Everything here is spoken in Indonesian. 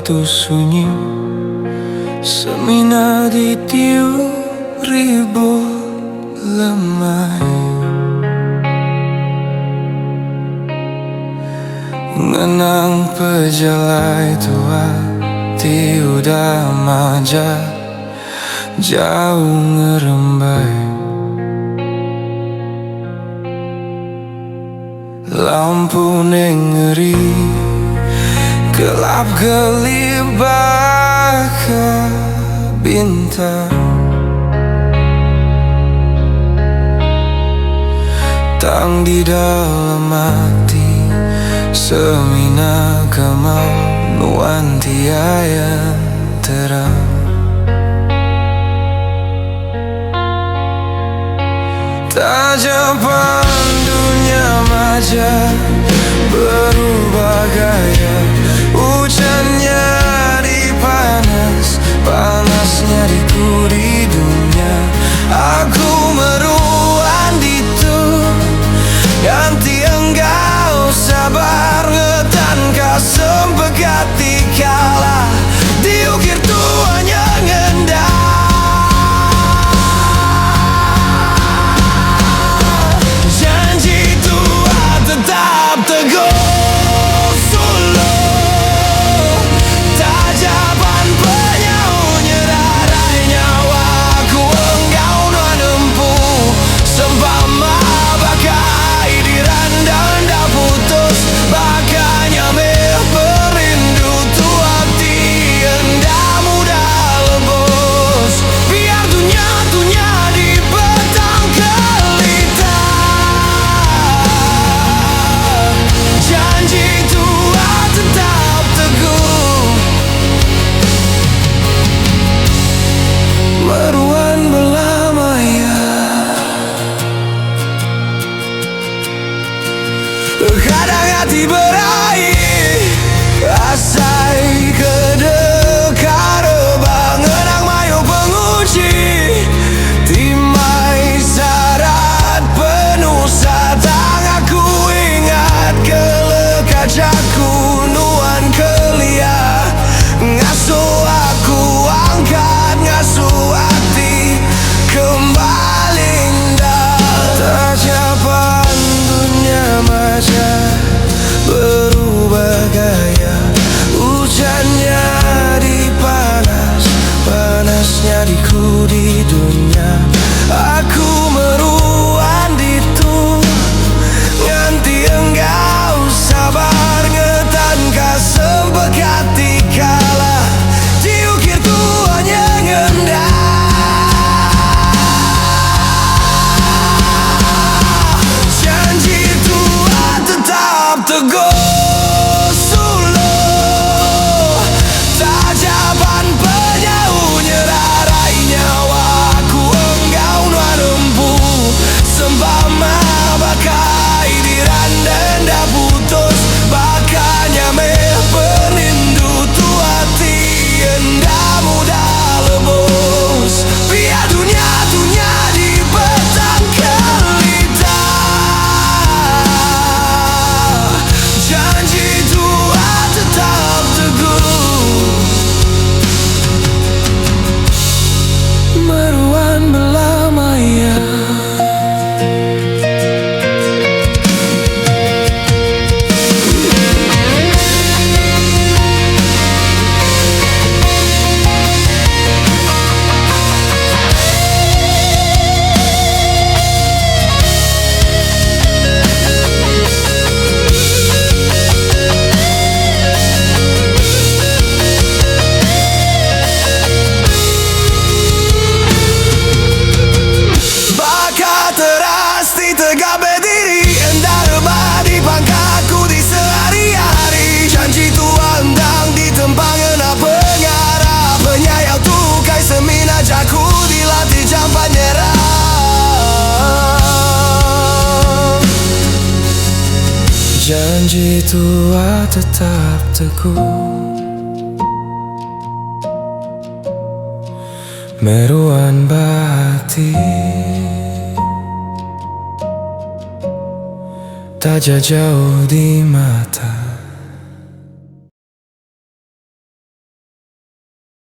waktu sunyi, semina ditiup ribut lemai. Ngenang pejalai tua tiudah maja jauh ngerembai. Lampu nengeri gelap gelibah ke bintang. Tang di dalam hati semina kemau nuanti yang terang. Tajapan dunia maja berubah gaya, hujannya dipanas, panasnya diku di dunia. Aku meruan ditu, ganti enggau sabar ngetan kasem begati kalah diukir tuanya ngendah. Kadang hati berair asai kedekar bangenang mayo penguji timai syarat penuh satang. Aku ingat kelekajaku nuan kelia ngasuh aku angkat ngasuh hati kembali indah. Tajapan dunia maja berubah gaya, hujannya dipanas, panasnya diku di dunia. Aku meruan ditu, nganti enggau sabar ngetan kasem begati kalah diukir tuanya ngendah. Janji tua tetap teguh. Janji tua tetap teguh, meruan bati tak jauh di mata.